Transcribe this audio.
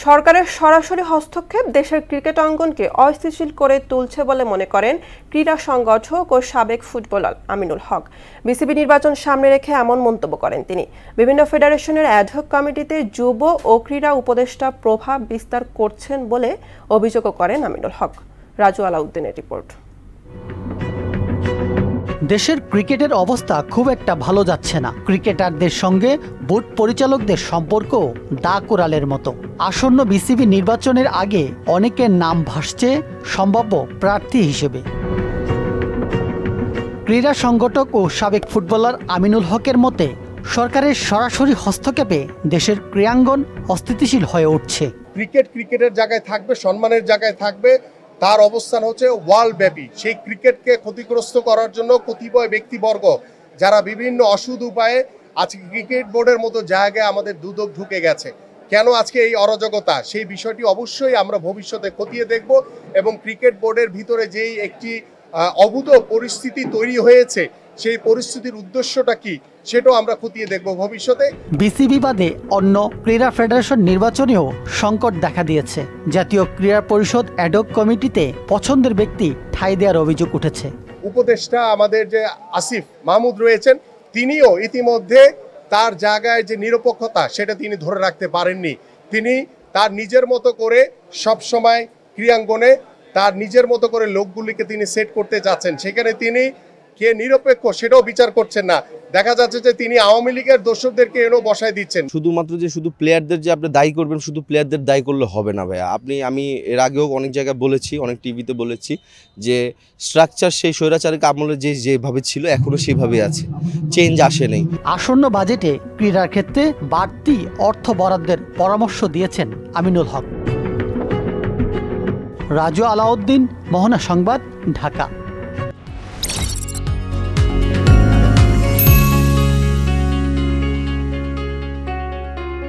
সরকারের সরাসরি হস্তক্ষেপ দেশের ক্রিকেট অঙ্গনকে অস্থিতিশীল করে তুলছে বলে মনে করেন ক্রীড়া সংগঠক ও সাবেক ফুটবলার আমিনুল হক। বিসিবি নির্বাচন সামনে রেখে এমন মন্তব্য করেন তিনি। বিভিন্ন ফেডারেশনের অ্যাডহক কমিটিতে যুব ও ক্রীড়া উপদেষ্টা প্রভাব বিস্তার করছেন বলে অভিযোগও করেন আমিনুল হক। রাজু আলাউদ্দিনের রিপোর্ট। দেশের ক্রিকেটের অবস্থা খুব একটা ভালো যাচ্ছে না। ক্রিকেটারদের সঙ্গে বোর্ড পরিচালকদের সম্পর্কও দা কোরালের মতো। আসন্ন বিসিবি নির্বাচনের আগে অনেকের নাম ভাসছে সম্ভাব্য প্রার্থী হিসেবে। ক্রীড়া সংগঠক ও সাবেক ফুটবলার আমিনুল হকের মতে সরকারের সরাসরি হস্তক্ষেপে দেশের ক্রীড়াঙ্গন অস্থিতিশীল হয়ে উঠছে। ক্রিকেটের জায়গায় থাকবে, সম্মানের জায়গায় থাকবে, তার অবস্থান হচ্ছে ওয়ার্ল্ড ব্যাপী। সেই ক্রিকেটকে ক্ষতিগ্রস্ত করার জন্য কতিপয় ব্যক্তিবর্গ যারা বিভিন্ন অসৎ উপায়ে আজকে ক্রিকেট বোর্ডের মতো জায়গায় আমাদের দুদক ঢুকে গেছে। কেন আজকে এই অরাজকতা, সেই বিষয়টি অবশ্যই আমরা ভবিষ্যতে খতিয়ে দেখব এবং ক্রিকেট বোর্ডের ভিতরে যেই একটি অভূত পরিস্থিতি তৈরি হয়েছে সেই পরিস্থিতির উদ্দেশ্যটা কি সেটাও আমরা খতিয়ে দেখব ভবিষ্যতে। বিসিবি বাদে অন্য ক্রীড়া ফেডারেশন নির্বাচনেও সংকট দেখা দিয়েছে। জাতীয় ক্রীড়া পরিষদ অ্যাডহক কমিটিতে পছন্দের ব্যক্তি ঠাঁই দেওয়ার অভিযোগ উঠেছে। উপদেষ্টা আমাদের যে আসিফ মাহমুদ রয়েছেন, তিনিও ইতিমধ্যে তার জায়গায় যে নিরপেক্ষতা সেটা তিনি ধরে রাখতে পারেননি। তিনি তার নিজের মতো করে সবসময় ক্রীড়াঙ্গনে তার নিজের মতো করে লোকগুলিকে তিনি সেট করতে যাচ্ছেন। সেখানে তিনি কে নিরপেক্ষ সেটাও বিচার করছেন না। দেখা যাচ্ছে যে তিনি আওয়ামী লীগের দোষরদেরকে এনে বসায় দিচ্ছেন। শুধুমাত্র যে শুধু প্লেয়ারদের যে আপনি দায়ী করবেন, শুধু প্লেয়ারদের দায়ী করলে হবে না ভাইয়া। আমি এর আগেও অনেক জায়গায় বলেছি, অনেক টিভিতে বলেছি যে স্ট্রাকচার সেই স্বৈরাচারিক আমলে যেভাবে ছিল এখনো সেভাবে আছে, চেঞ্জ আসে নেই। আসন্ন বাজেটে ক্রীড়ার ক্ষেত্রে বাড়তি অর্থ বরাদ্দের পরামর্শ দিয়েছেন আমিনুল হক। রাজু আলাউদ্দিন, মোহনা সংবাদ, ঢাকা।